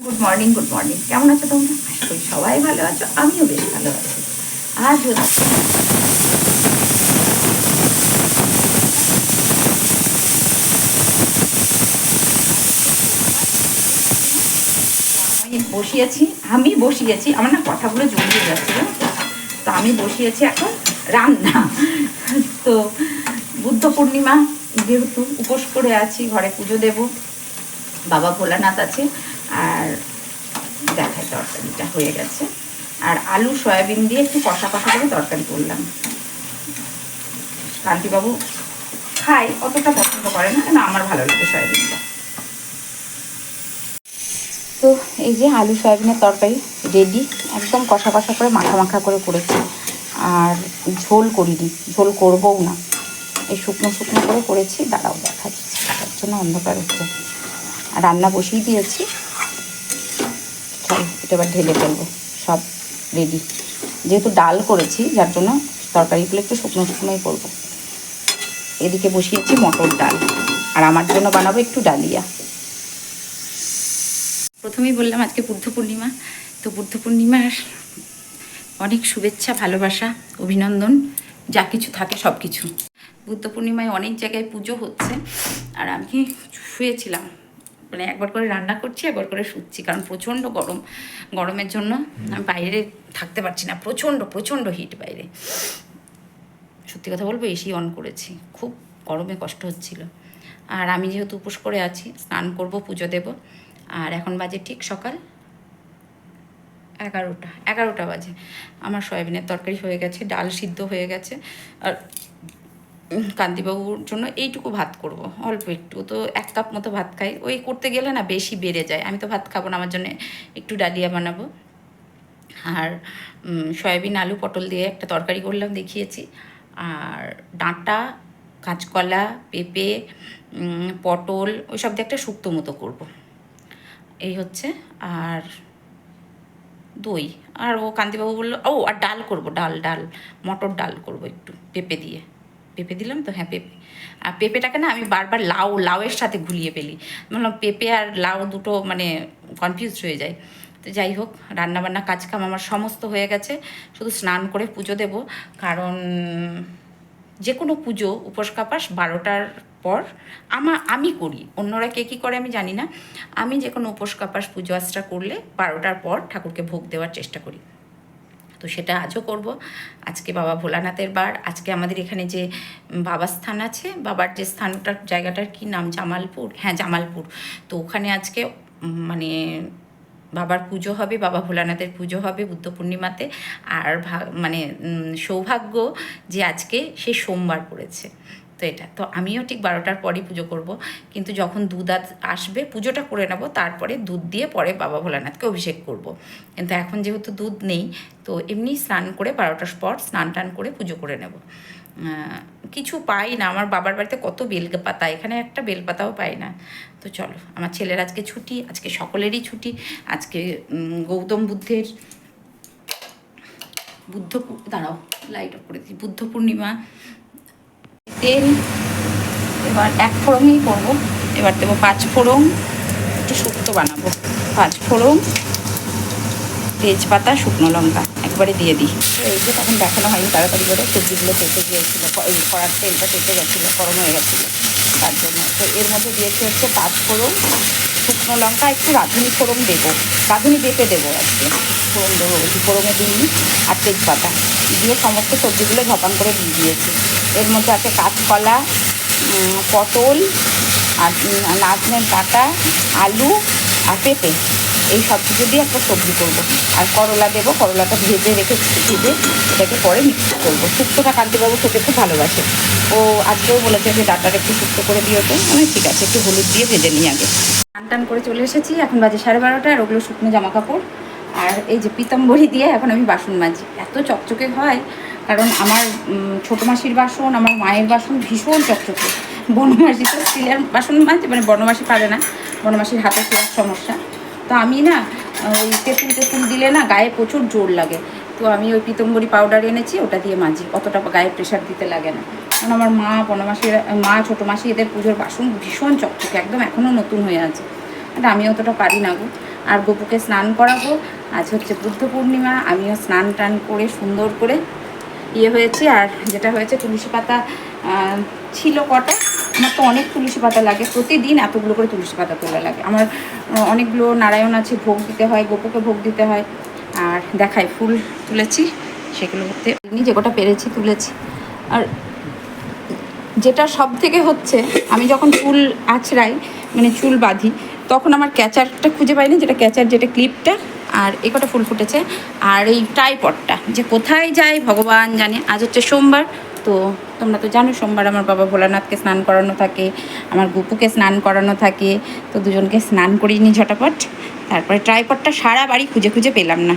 Good morning কেমন আছো তোমরা? আশা করি সবাই ভালো আছো, আমিও বেশ ভালো আছি। আজ হচ্ছে আমি বসিয়েছি আমার না কথাগুলো জড়িয়ে যাচ্ছে, জানো তো? তো আমি বসিয়েছি এখন রান্না। তো বুদ্ধ পূর্ণিমা যেহেতু উপোস করে আছি, ঘরে পুজো দেব, বাবা ভোলানাথ আছে। আর দেখায় তরকারিটা হয়ে গেছে, আর আলু সয়াবিন দিয়ে একটু কষা কষা করে তরকারি করলাম। কান্তিবাবু খায়, অতটা পছন্দ করে না, কেন আমার ভালো লাগে সয়াবিনটা। তো এই যে আলু সয়াবিনের তরকারি রেডি, একদম কষা কষা করে মাখা মাখা করে করেছি। আর ঝোল করিনি, ঝোল করবও না, এই শুকনো শুকনো করে করেছি। দাঁড়াও দেখাচ্ছি, তার জন্য অন্ধকার হচ্ছে। আর রান্না বসিয়ে দিয়েছি, চল এটা এবার ঢেলে ফেলবো। সব রেডি, যেহেতু ডাল করেছি যার জন্য তরকারিগুলো একটু শুকনো শুকনোই করবো। এদিকে বসিয়েছি মটর ডাল, আর আমার জন্য বানাবো একটু ডালিয়া। প্রথমেই বললাম আজকে বুদ্ধ পূর্ণিমা, তো বুদ্ধ পূর্ণিমার অনেক শুভেচ্ছা, ভালোবাসা, অভিনন্দন, যা কিছু থাকে সব কিছু। বুদ্ধ পূর্ণিমায় অনেক জায়গায় পুজো হচ্ছে, আর আমি শুয়েছিলাম, মানে একবার করে রান্না করছি, একবার করে শুচ্ছি, কারণ প্রচণ্ড গরমের জন্য আমি বাইরে থাকতে পারছি না। প্রচণ্ড হিট বাইরে। সত্যি কথা বলবো, এসি অন করেছি, খুব গরমে কষ্ট হচ্ছিল। আর আমি যেহেতু উপোস করে আছি, স্নান করব, পুজো দেব। আর এখন বাজে ঠিক সকাল 11টা বাজে। আমার সয়াবিনের তরকারি হয়ে গেছে, ডাল সিদ্ধ হয়ে গেছে। আর কান্তিবাবুর জন্য এইটুকু ভাত করব, অল্প একটু, তো 1 কাপ মতো ভাত খাই। ওই করতে গেলে না বেশি বেড়ে যায়, আমি তো ভাত খাবো না, আমার জন্য একটু ডালিয়া বানাবো। আর সয়াবিন আলু পটল দিয়ে একটা তরকারি করলাম, দেখিয়েছি। আর ডাঁটা, কাঁচকলা, পেঁপে, পটল ওইসব দিয়ে একটা শুক্তো মতো করব, এই হচ্ছে। আর দই। আর ও কান্তিবাবু বললো, আর ডাল করব, ডাল মটর ডাল করব একটু পেঁপে দিয়ে। পেঁপে দিলাম তো, হ্যাঁ পেঁপে। আর পেঁপেটাকে না আমি বারবার লাউয়ের সাথে ঘুলিয়ে ফেলি, বললাম পেঁপে আর লাউ দুটো মানে কনফিউজ হয়ে যায়। তো যাই হোক, রান্নাবান্না কাজকাম আমার সমস্ত হয়ে গেছে, শুধু স্নান করে পুজো দেব। কারণ যে কোনো পুজো উপোস কাপাস 12টার পর আমি করি, অন্যরা কে কী করে আমি জানি না। আমি যে কোনো উপোস কাপাস পুজো আশ্রা করলে 12টার পর ঠাকুরকে ভোগ দেওয়ার চেষ্টা করি। তো সেটা আজও করব। আজকে বাবা ভোলানাথের বার। আজকে আমাদের এখানে যে বাবার স্থান আছে, বাবার যে স্থানটার জায়গাটার কি নাম, জামালপুর, হ্যাঁ জামালপুর। তো ওখানে আজকে মানে বাবার পুজো হবে, বাবা ভোলানাথের পুজো হবে বুদ্ধ পূর্ণিমাতে। আর মানে সৌভাগ্য যে আজকে সে সোমবার পড়েছে, তো এটা তো আমিও ঠিক 12টার পরই পুজো করব। কিন্তু যখন দুধ আসবে পুজোটা করে নেব, তারপরে দুধ দিয়ে পরে বাবা ভোলানাথকে অভিষেক করব। কিন্তু এখন যেহেতু দুধ নেই, তো এমনি স্নান করে 12টার পর স্নান টান করে পুজো করে নেব। কিছু পাই না, আমার বাবার বাড়িতে কত বেলপাতা, এখানে একটা বেলপাতাও পাই না। তো চলো, আমার ছেলের আজকে ছুটি, আজকে সকলেরই ছুটি। আজকে গৌতম বুদ্ধের দাঁড়াও লাইট অফ করে দিই, বুদ্ধ পূর্ণিমা। তেল এবার 1 ফোড়নেই করবো। এবার দেবো 5 ফোড়ন, একটু শুক্তো বানাবো। 5 ফোড়ন, তেজপাতা, শুকনো লঙ্কা একবারে দিয়ে দিই। তো এই যে তখন দেখানো হয়নি, তাড়াতাড়ি করে সবজিগুলো তেতে গিয়েছিলো, এই কড়ার তেলটা তেতে গেছিলো, গরম হয়ে গেছিলো, তার জন্য। তো এর মধ্যে দিয়েছি হচ্ছে 5 ফোড়ন, শুকনো লঙ্কা, একটু রাঁধুনি ফোড়ন দেবো, রাঁধুনি বেটে দেবো আজকে, ফোড়ন দেবো বেশি, ফোড়নে দিইনি। আর তেজপাতা দিয়ে সমস্ত সবজিগুলো ঝপাং করে দিয়ে দিয়েছি। এর মধ্যে আছে কাঁচকলা, পটল, আর নাচনের ডাঁটা, আলু আর পেঁপে, এই সব কিছু দিয়ে একটা সবজি করবো। আর করলা দেবো, করলাটা ভেজে রেখেছি, ভেজে এটাকে পরে মিক্স করবো। শুক্তোটা কান্তিবাবু খেতে খুব ভালোবাসে, ও আজকেও বলেছে যে ডাঁটাটা একটু শুক্তো করে দিও, তো মানে ঠিক আছে, একটু হলুদ দিয়ে ভেজে নিই আগে। টান করে চলে এসেছি, এখন বাজে 12:30, আর ওগুলো শুকনো জামা কাপড়। আর এই যে পিতাম্বরী দিয়ে এখন আমি বাসন মাজি, এত চকচকে হয়, কারণ আমার ছোটো মাসির বাসন, আমার মায়ের বাসন ভীষণ চকচকে। বনমাসি তো স্টিলের বাসন মাঝে, মানে বনমাসি পারে না, বনমাসির হাতে শেয়ার সমস্যা। তো আমি না ওই তেঁতুল দিলে না গায়ে প্রচুর জোর লাগে, তো আমি ওই পিতম্বরী পাউডার এনেছি, ওটা দিয়ে মাজি, অতটা গায়ে প্রেশার দিতে লাগে না। কারণ আমার মা ছোটো মাসি এদের পুজোর বাসন ভীষণ চকচকে, একদম এখনও নতুন হয়ে আছে। আমি অতটা পারি না গো। আর গপুকে স্নান করাবো। আজ হচ্ছে বুদ্ধ পূর্ণিমা, আমিও স্নান টান করে সুন্দর করে হয়েছি। আর যেটা হয়েছে, তুলসী পাতা ছিল কটা, আমার তো অনেক তুলসী পাতা লাগে, প্রতিদিন এতগুলো করে তুলসী পাতা তোলা লাগে আমার। অনেকগুলো নারায়ণ আছে, ভোগ দিতে হয়, গপুকে ভোগ দিতে হয়। আর দেখাই ফুল তুলেছি, সেগুলো হতে যে কটা পেরেছি তুলেছি। আর যেটা সব থেকে হচ্ছে, আমি যখন চুল আঁচড়াই, মানে চুল বাঁধি, তখন আমার ক্যাচারটা খুঁজে পাই না, যেটা ক্যাচার, যেটা ক্লিপটা। আর এ কটা ফুল ফুটেছে। আর এই ট্রাইপডটা যে কোথায় যায় ভগবান জানে। আজ হচ্ছে সোমবার, তো তোমরা তো জানো সোমবার আমার বাবা ভোলানাথকে স্নান করানো থাকে, আমার গপুকে স্নান করানো থাকে, তো দুজনকে স্নান করিয়ে নিই ঝটাপট। তারপরে ট্রাইপডটা সারা বাড়ি খুঁজে খুঁজে পেলাম না।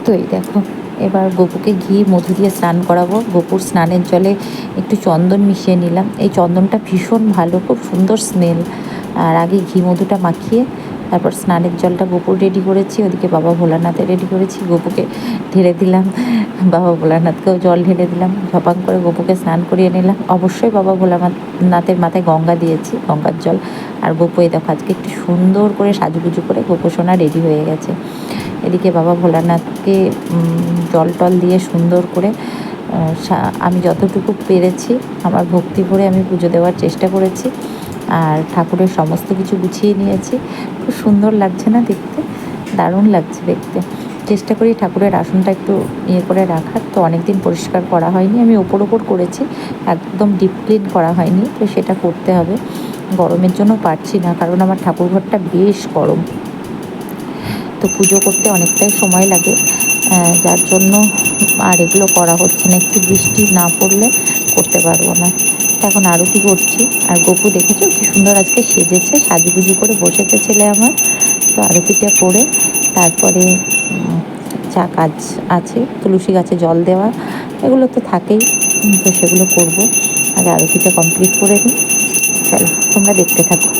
তো এই দেখো, এবার গপুকে ঘি মধু দিয়ে স্নান করাবো। গপুর স্নানের জলে একটু চন্দন মিশিয়ে নিলাম। এই চন্দনটা ভীষণ ভালো, খুব সুন্দর স্মেল। আর আগে ঘি মধুটা মাখিয়ে তারপর স্নানের জলটা গপুর রেডি করেছি, ওদিকে বাবা ভোলানাথে রেডি করেছি। গপুকে ঢেলে দিলাম, বাবা ভোলানাথকেও জল ঢেলে দিলাম, ঝপাং করে গপুকে স্নান করিয়ে নিলাম। অবশ্যই বাবা ভোলানাথের মাথায় গঙ্গা দিয়েছি, গঙ্গার জল। আর গপু এই দেখো আজকে একটু সুন্দর করে সাজুগুজু করে গপু সোনা রেডি হয়ে গেছে। এদিকে বাবা ভোলানাথকে জল টল দিয়ে সুন্দর করে আমি যতটুকু পেরেছি আমার ভক্তি ভরে আমি পুজো দেওয়ার চেষ্টা করেছি। আর ঠাকুরের সমস্ত কিছু গুছিয়ে নিয়েছি। খুব সুন্দর লাগছে না দেখতে? দারুণ লাগছে দেখতে। চেষ্টা করি ঠাকুরের আসনটা একটু করে রাখার। তো অনেক দিন পরিষ্কার করা হয়নি, আমি ওপর করেছি, একদম ডিপ ক্লিন করা হয়নি, তো সেটা করতে হবে। গরমের জন্য পারছি না, কারণ আমার ঠাকুরঘরটা বেশ গরম, তো পুজো করতে অনেকটাই সময় লাগে, যার জন্য আর এগুলো করা হচ্ছে না। একটু বৃষ্টি না পড়লে করতে পারবো না। এখন আরতি করছি। আর গপু দেখেছো কি সুন্দর আজকে সেজেছে, সাজুগুজু করে বসেছে ছেলে আমার। তো আরতিটা করে তারপরে যা কাজ আছে, তুলসী গাছে জল দেওয়া, এগুলো তো থাকেই, তো সেগুলো করব। আগে আরতিটা কমপ্লিট করে নিই। চলো তোমরা দেখতে থাকো।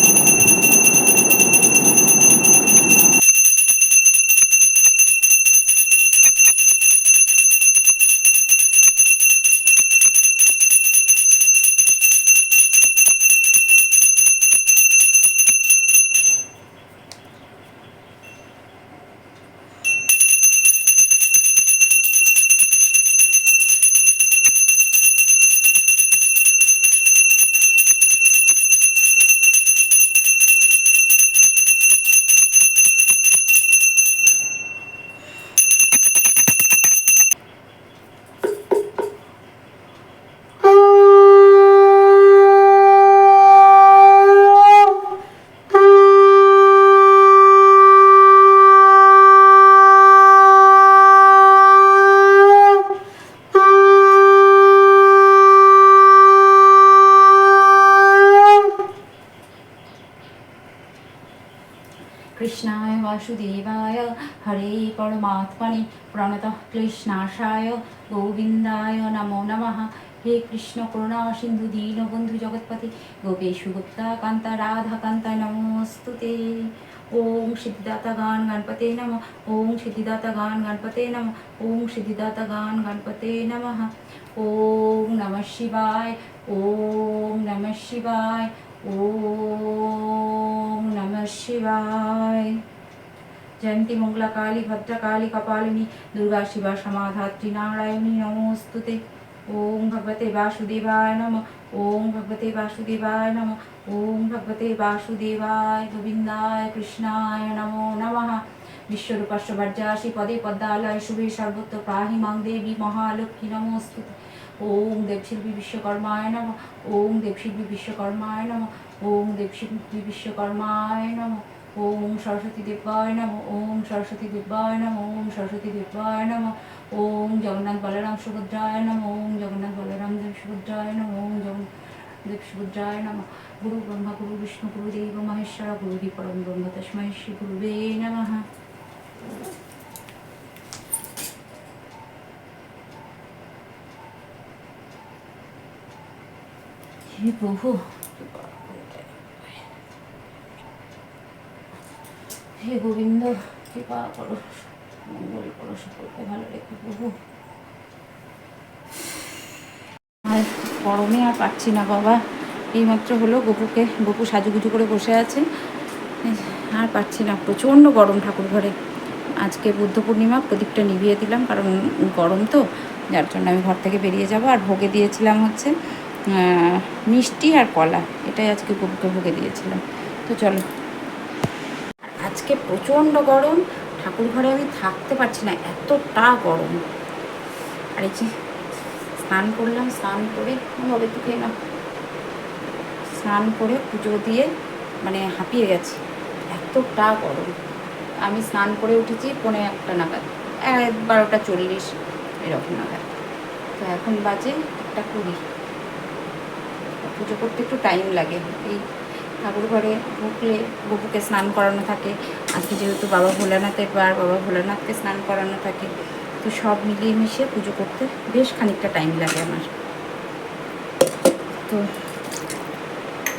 কৃষ্ণায় বাসুদেবায় হরে পরমাত্মনে প্রণতঃ ক্লেশনাশায় গোবিন্দায় নমো নমঃ। হে কৃষ্ণ করুণা সিন্ধু দীনবন্ধু জগৎপতি গোপেশু গুপ্তা কান্তা রাধা কান্তা নমস্তুতে। ওম সিদ্ধিদাতা গান গণপতে নমঃ। ওম সিদ্ধিদাতা গান গণপতে নমঃ। ওম সিদ্ধিদাতা গান গণপতে নমঃ। ওম নমঃ শিবায়। ওম নমঃ শিবায়। ओम नमः शिवाय। जयंती मंगला काली भद्रकाली कपालिनी दुर्गा शिवा समाधात्री नारायणी नमोस्तुते। ओम भगवते वासुदेवाय नमः। ओम भगवते वासुदेवाय नमः। ओम भगवते वासुदेवाय गोविंदाय कृष्णाय नमो नमः। विश्वरूपस्य वज्रासि पदे पद्मालय शुभे सर्वत्र पाहि मां देवी महालक्ष्मी नमोस्तुते। ओम देवशिल्पी विश्वकर्माय नमः। ओम देवशिल्पी विश्वकर्माय नमः। ओम देवशिल्पी विश्वकर्माय नमः। ओम सरस्वती देवाय नमः। ओम सरस्वती देवाय नमः। ओम सरस्वती देवाय नमः। ओम जगन्नाथ बलराम सुभद्राय नमः। ओम जगन्नाथ बलराम देव सुभद्राय नमः। ओम जगन्नाथ देव सुभद्राय नमः। गुरु ब्रह्मा गुरु विष्णु गुरु देव महेश्वर गुरु परम ब्रह्म तस्मै श्री गुरुवे नमः। हे प्रभु, হে গোবিন্দ কৃপা করো, মঙ্গল করো, সকলকে ভালো রেখো প্রভু। আর গরমে আর পাচ্ছি না বাবা। এইমাত্র হলো গপু সাজুগুজু করে বসে আছে, আর পারছি না, প্রচণ্ড গরম ঠাকুর ঘরে। আজকে বুদ্ধ পূর্ণিমা, প্রদীপটা নিভিয়ে দিলাম কারণ গরম তো, যার জন্য আমি ঘর থেকে বেরিয়ে যাব। আর ভোগে দিয়েছিলাম হচ্ছে মিষ্টি আর কলা, এটাই আজকে গপুকে ভোগে দিয়েছিলাম। তো চলো, আজকে প্রচণ্ড গরম, ঠাকুর ঘরে আমি থাকতে পারছি না, এতটা গরম। আর এই যে স্নান করলাম, স্নান করে হবে তো খেয়ে না, স্নান করে পুজো দিয়ে মানে হাঁপিয়ে গেছি, এতটা গরম। আমি স্নান করে উঠেছি 1:45 নাগাদ, 12:40 এরকম নাগাদ। তো এখন বাজে 1:20। পুজো করতে একটু টাইম লাগে। এই ঠাকুর ঘরে ঢুকলে গপুকে স্নান করানো থাকে, আজকে যেহেতু বাবা ভোলানাথের বার, বাবা ভোলানাথকে স্নান করানো থাকে, তো সব মিলিয়ে মিশিয়ে পুজো করতে বেশ খানিকটা টাইম লাগে আমার। তো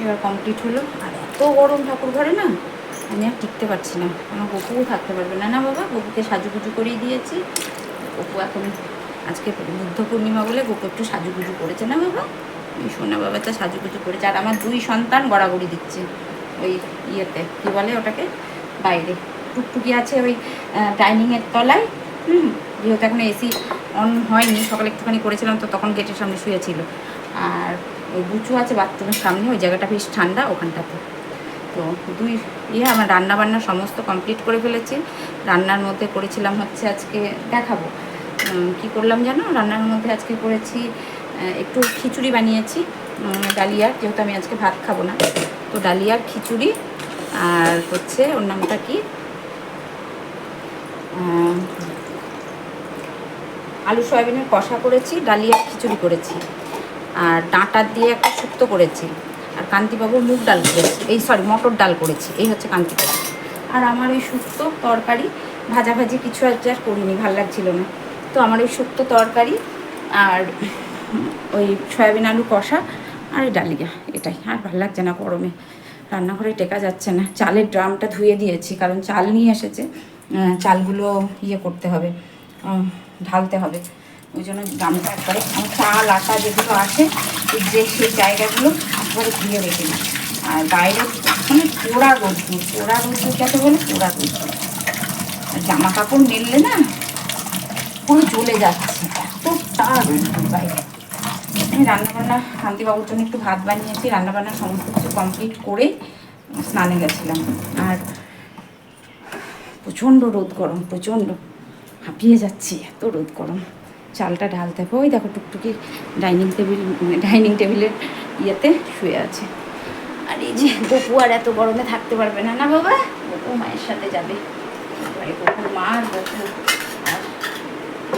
এবার কমপ্লিট হলো। আর এত গরম ঠাকুর ঘরে না, আমি আর টিকতে পারছি না, আমার গপুও থাকতে পারবে না। না বাবা, গপুকে সাজুগুজু করেই দিয়েছি। গপু এখন আজকে বুদ্ধ পূর্ণিমা বলে গপু একটু সাজুগুজু করেছে। না বাবা, ওই সোনা বাবাটা সাজুগুজু করেছে। আর আমার 2 সন্তান গড়াগড়ি দিচ্ছে ওই ইয়েতে, কী বলে ওটাকে, বাইরে টুকটুকি আছে ওই ডাইনিংয়ের তলায়। যেহেতু এখন এসি অন হয়নি, সকালে একটুখানি করেছিলাম তো তখন গেটের সামনে শুয়েছিল। আর ওই বুচু আছে বাথরুমের সামনে, ওই জায়গাটা বেশ ঠান্ডা ওখানটাতে। তো 2 আমার রান্নাবান্না সমস্ত কমপ্লিট করে ফেলেছি। রান্নার মধ্যে করেছিলাম হচ্ছে আজকে দেখাবো কি করলাম জানো। রান্নার মধ্যে আজকে করেছি একটু খিচুড়ি বানিয়েছি, ডালিয়ার, যেহেতু আমি আজকে ভাত খাবো না, তো ডালিয়ার খিচুড়ি। আর হচ্ছে ওর নামটা কি, আলু সয়াবিনের কষা করেছি, ডালিয়ার খিচুড়ি করেছি, আর ডাঁটার দিয়ে একটা শুক্তো করেছি, আর কান্তিবাবুর মুগ ডাল করেছি, মটর ডাল করেছি। এই হচ্ছে কান্তিবাবু। আর আমার ওই শুক্তো তরকারি, ভাজাভাজি কিছু আর করিনি, ভাল লাগছিল না। তো আমার ওই শুক্তো তরকারি আর ওই সয়াবিন আলু কষা আর এই ডালিয়া, এটাই। আর ভাল লাগছে না গরমে, রান্নাঘরে টেকা যাচ্ছে না। চালের ড্রামটা ধুয়ে দিয়েছি, কারণ চাল নিয়ে এসেছে, চালগুলো করতে হবে, ঢালতে হবে। ওই জন্য ড্রামটা একবারে চাল আটা যেগুলো আসে সেই জায়গাগুলো একবারে ধুয়ে রেখে দিই। আর বাইরে মানে পোড়া রোদ্দুর যাতে বলে, পোড়া রোদ্দুর। আর জামা কাপড় মেললে না পুরো জ্বলে যাচ্ছে, এতটা রোদ্দুর বাইরে। আমি রান্নাবান্না শান্তিবাবুর জন্য একটু ভাত বানিয়েছি, রান্নাবান্না সমস্ত কিছু কমপ্লিট করে স্নানে গেছিলাম। আর প্রচণ্ড রোদ গরম, প্রচণ্ড হাঁপিয়ে যাচ্ছি, এত রোদ গরম। চালটা ঢালতে হবে। ওই দেখো টুকটুকি ডাইনিং টেবিলের ইয়েতে শুয়ে আছে। আর এই যে গপু আর এত গরমে থাকতে পারবে না। না বাবা, গপু মায়ের সাথে যাবে, গপুর মা আর গপু আর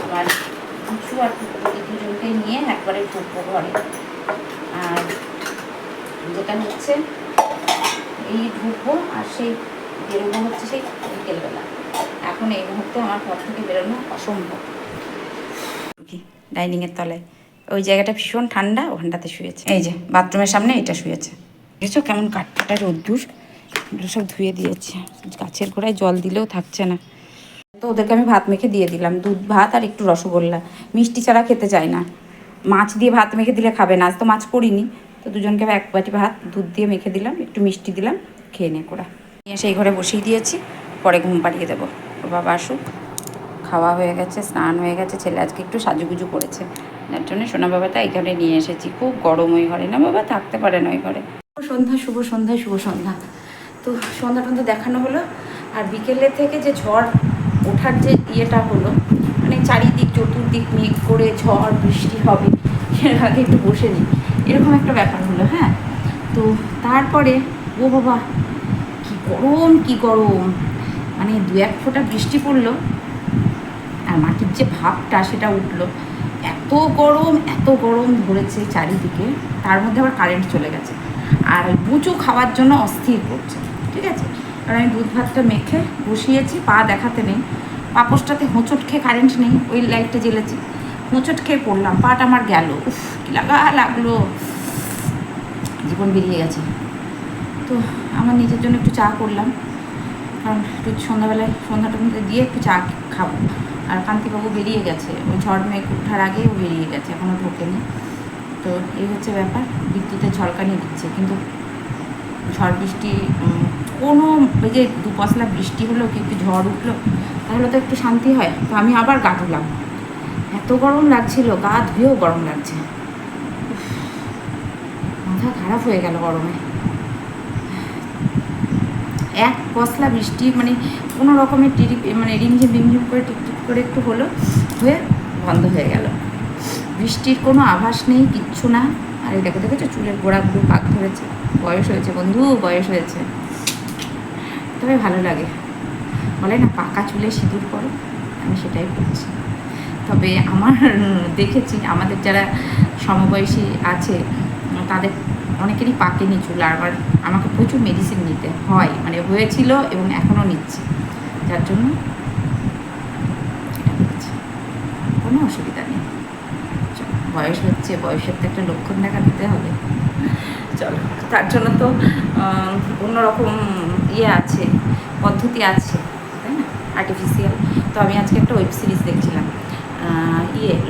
আমার কিছু আর টুকটুকি দুজনকে নিয়ে একবারে ঢুকবো ঘরে। আর যেটা হচ্ছে এই ঢুকবো আর সেই বেরোবো হচ্ছে সেই বিকেলবেলা। এখন এই মুহূর্তে আমার ঘর থেকে বেরোনো অসম্ভব। ডাইনিংয়ের তলায় ওই জায়গাটা ভীষণ ঠান্ডা, ওখানটাতে শুয়েছে। এই যে বাথরুমের সামনে এটা শুয়েছে, বুঝেছো কেমন কাঠটা রোদ্দুর। এগুলো সব ধুয়ে দিয়েছে, গাছের গোড়ায় জল দিলেও থাকছে না। তো ওদেরকে আমি ভাত মেখে দিয়ে দিলাম, দুধ ভাত আর একটু রসগোল্লা। মিষ্টি ছাড়া খেতে চায় না, মাছ দিয়ে ভাত মেখে দিলে খাবে না। আজ তো মাছ করিনি, তো দুজনকে 1 বাটি ভাত দুধ দিয়ে মেখে দিলাম, একটু মিষ্টি দিলাম, খেয়ে নে করা নিয়ে সেই ঘরে বসিয়ে দিয়েছি। পরে ঘুম পাড়িয়ে দেবো, ওর বাবা আসুক। খাওয়া হয়ে গেছে, স্নান হয়ে গেছে, ছেলে আজকে একটু সাজুগুজু করেছে, যার জন্য সোনা বাবাটা এই ঘরে নিয়ে এসেছি। খুব গরম ওই ঘরে, না বাবা থাকতে পারে না ওই ঘরে। শুভ সন্ধ্যা। তো সন্ধ্যা দেখানো হলো। আর বিকেলে থেকে যে ঝড় ওঠার যে ইয়েটা হলো, মানে চারিদিক চতুর্দিক মেঘ করে ঝড় বৃষ্টি হবে, এর আগে একটু বসে নিই, এরকম একটা ব্যাপার হলো। হ্যাঁ, তো তারপরে ও বাবা কি গরম, মানে 2-1 ফোঁটা বৃষ্টি পড়লো আর মাটির যে ভাবটা সেটা উঠলো। এত গরম ধরেছে চারিদিকে, তার মধ্যে আবার কারেন্ট চলে গেছে। আর বুচু খাওয়ার জন্য অস্থির করছে, ঠিক আছে। আর আমি দুধ ভাতটা মেখে বসিয়েছি, পা দেখাতে নেই, পাপোশটাতে হোঁচট খেয়ে, কারেন্ট নেই, ওই লাইটটা জ্বেলেছি, হোঁচট খেয়ে পড়লাম, পাটা আমার গেল, উফ কি লাগলো, জীবন বেরিয়ে গেছে। তো আমার নিজের জন্য একটু চা করলাম, কারণ একটু সন্ধ্যাটার মধ্যে দিয়ে একটু চা খাবো। আর কান্তিবাবু বেরিয়ে গেছে, ওই ঝড় মেঘ ওঠার আগেই ও বেরিয়ে গেছে, এখনও ঢোকেনি। তো এই হচ্ছে ব্যাপার, বিদ্যুতের ঝলকানি দিচ্ছে, কিন্তু ঝড় বৃষ্টি কোনো ওই যে দু পশলা বৃষ্টি হলো কি একটু ঝড় উঠলো তাহলে তো একটু শান্তি হয়। তো আমি আবার গা ধুলাম, এত গরম লাগছিল, গা ধুয়েও গরম লাগছে, মাথা খারাপ হয়ে গেল গরমে। এক পশলা বৃষ্টি মানে কোনো রকমের মানে রিমঝিম রিমঝিম করে টিকটিক করে একটু হলো, হয়ে বন্ধ হয়ে গেল। বৃষ্টির কোনো আভাস নেই, কিচ্ছু না। আর এই দেখেছো চুলের গোড়াগুলো পাক ধরেছে, বয়স হয়েছে বন্ধু, বয়স হয়েছে। তবে ভালো লাগে, বলে না পাকা চুলে সিঁদুর পরো, আমি সেটাই করছি। তবে আমার দেখেছি আমাদের যারা সমবয়সী আছে তাদের অনেকেরই পাকেনি চুল, আর আমাকে প্রচুর মেডিসিন নিতে হয়, মানে হয়েছিল এবং এখনও নিচ্ছি, যার জন্য এটা করছি। কোনো অসুবিধা নেই, বয়স হচ্ছে, বয়সের তো একটা লক্ষণ দেখা দিতে হবে। চলো, তার জন্য তো অন্যরকম ইয়ে আছে, পদ্ধতি আছে, তাই না, আর্টিফিশিয়াল। তো আমি আজকে একটা ওয়েব সিরিজ দেখছিলাম,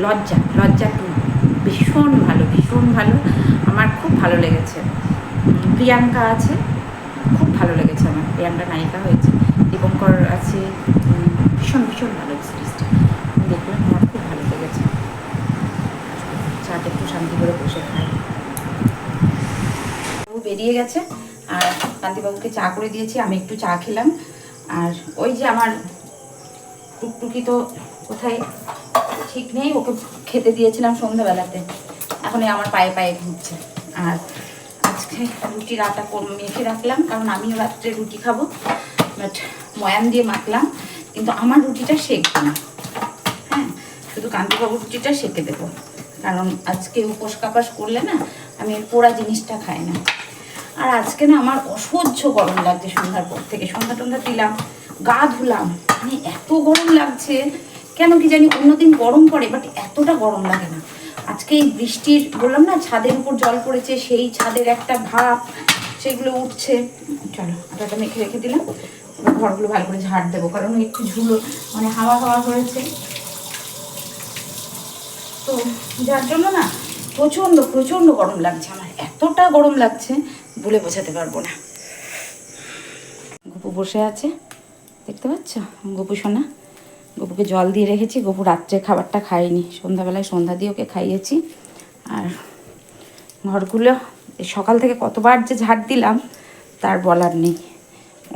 লজ্জা লজ্জা 2, ভীষণ ভালো, ভীষণ ভালো, আমার খুব ভালো লেগেছে। প্রিয়াঙ্কা আছে, খুব ভালো লেগেছে আমার, প্রিয়াঙ্কা নায়িকা হয়েছে, দীপঙ্কর আছে, ভীষণ ভীষণ ভালো সিরিজটা দেখলাম, আমার খুব ভালো লেগেছে। চাটা একটু শান্তি করে বসে খাই। ও বেরিয়ে গেছে, আর কান্তিবাবুকে চা করে দিয়েছি, আমি একটু চা খেলাম। আর ওই যে আমার টুকটুকি তো কোথায় ঠিক নেই, ওকে খেতে দিয়েছিলাম সন্ধ্যাবেলাতে, এখন আমার পায়ে পায়ে ঘুরছে। আর আজকে রুটির আটা মেখে রাখলাম, কারণ আমিও রাত্রে রুটি খাবো, বাট ময়ান দিয়ে মাখলাম, কিন্তু আমার রুটিটা সেঁকবো না, হ্যাঁ, শুধু কান্তিবাবুর রুটিটা সেঁকে দেবো, কারণ আজকে উপোস কাপাস করলে না আমি পোড়া জিনিসটা খাই না। আর আজকে না আমার অসহ্য গরম লাগছে, সন্ধ্যার পর থেকে সন্ধ্যা টন্ধ্যা দিলাম, গা ধুলাম, মানে এত গরম লাগছে কেন কি জানি, অন্যদিন গরম পড়ে বাট এতটা গরম লাগে না। আজকে এই বৃষ্টির বললাম না, ছাদের উপর জল পড়েছে, সেই ছাদের একটা ভাব সেগুলো উঠছে। চলো আটাটা মেখে রেখে দিলাম, এবার ঘরগুলো ভালো করে ঝাড় দেবো, কারণ একটু ঝুলো মানে হাওয়া হাওয়া হয়েছে, তো যার জন্য না প্রচণ্ড প্রচণ্ড গরম লাগছে, আমার এতটা গরম লাগছে বলে বোঝাতে পারবো না। গপু বসে আছে, দেখতে পাচ্ছ, গপু সোনা, গপুকে জল দিয়ে রেখেছি, গপু রাত্রে খাবারটা খায়নি, সন্ধ্যাবেলায় সন্ধ্যা দিয়ে ওকে খাইয়েছি। আর ঘরগুলো সকাল থেকে কতবার যে ঝাড় দিলাম তার বলার নেই,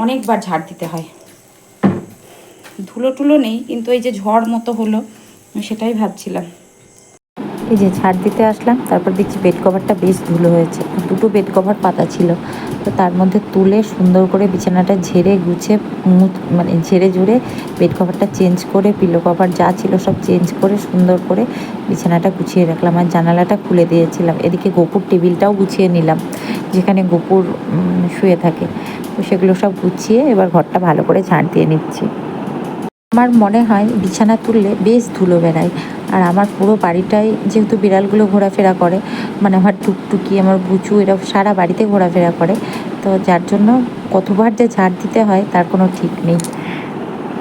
অনেকবার ঝাড় দিতে হয়। ধুলো টুলো নেই, কিন্তু এই যে ঝড় মতো হলো, সেটাই ভাবছিলাম। এই যে ঝাড় দিতে আসলাম, তারপর দেখছি বেড কভারটা বেশ ধুলো হয়েছে, দুটো বেড কভার পাতা ছিল, তো তার মধ্যে তুলে সুন্দর করে বিছানাটা ঝেড়ে গুছিয়ে মানে ঝেড়ে ঝুড়ে বেড কভারটা চেঞ্জ করে, পিলো কভার যা ছিল সব চেঞ্জ করে সুন্দর করে বিছানাটা গুছিয়ে রাখলাম, আর জানালাটা খুলে দিয়েছিলাম। এদিকে গোপুর টেবিলটাও গুছিয়ে নিলাম, যেখানে গোপুর শুয়ে থাকে, তো সেগুলো সব গুছিয়ে এবার ঘরটা ভালো করে ঝাড় দিয়ে নিচ্ছি। আমার মনে হয় বিছানা তুললে বেশ ধুলো বেড়ায়, আর আমার পুরো বাড়িটাই যেহেতু বিড়ালগুলো ঘোরাফেরা করে, মানে আমার টুকটুকি, আমার বুচু, এরা সারা বাড়িতে ঘোরাফেরা করে, তো যার জন্য কতবার যে ঝাড় দিতে হয় তার কোনো ঠিক নেই।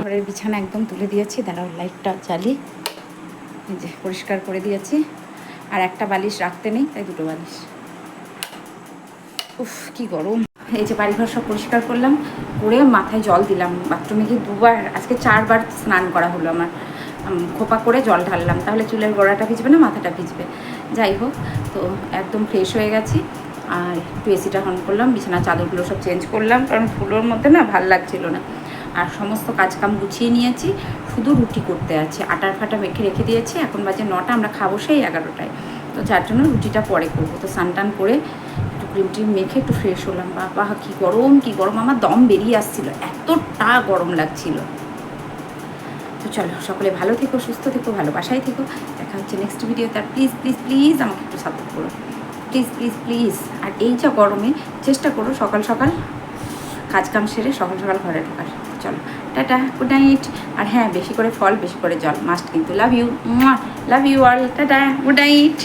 ঘরের বিছানা একদম তুলে দিয়েছি, দাঁড়াও লাইটটা জ্বালিয়ে, এই যে পরিষ্কার করে দিয়েছি। আর একটা বালিশ রাখতে নেই, তাই দুটো বালিশ। উফ কি গরম। এই যে বাড়িঘর সব পরিষ্কার করলাম, করে মাথায় জল দিলাম, বাথরুমে গিয়ে 2বার, আজকে 4বার স্নান করা হলো আমার, খোপা করে জল ঢাললাম, তাহলে চুলের গোড়াটা ভিজবে না, মাথাটা ভিজবে। যাই হোক, তো একদম ফ্রেশ হয়ে গেছি। আর একটু এসিটা অন করলাম, বিছানার চাদরগুলো সব চেঞ্জ করলাম, কারণ ধুলোর মধ্যে না ভাল লাগছিল না। আর সমস্ত কাজকাম গুছিয়ে নিয়েছি, শুধু রুটি করতে আছে, আটার ফাটা মেখে রেখে দিয়েছি, এখন বাজে 9টা, আমরা খাবো সেই 11টায়, তো যার জন্য রুটিটা পরে করবো। তো স্নান টান করে একটু ক্রিম টিম মেখে একটু ফ্রেশ হলাম। বাবা কী গরম, কী গরম, আমার দম বেরিয়ে আসছিলো, এতটা গরম লাগছিল। তো চলো, সকলে ভালো থেকো, সুস্থ থেকো, ভালোবাসায় থেকো, দেখা হচ্ছে নেক্সট ভিডিওতে। আর প্লিজ প্লিজ প্লিজ আমাকে একটু সাপোর্ট করো, প্লিজ প্লিজ প্লিজ। আর এই যা গরমে চেষ্টা করো সকাল সকাল কাজকাম সেরে সকাল সকাল ঘরে ঢোকার। চলো টাটা, গুড নাইট। আর হ্যাঁ, বেশি করে ফল, বেশি করে জল মাস্ট কিন্তু। Love you, love you all, tata, good night.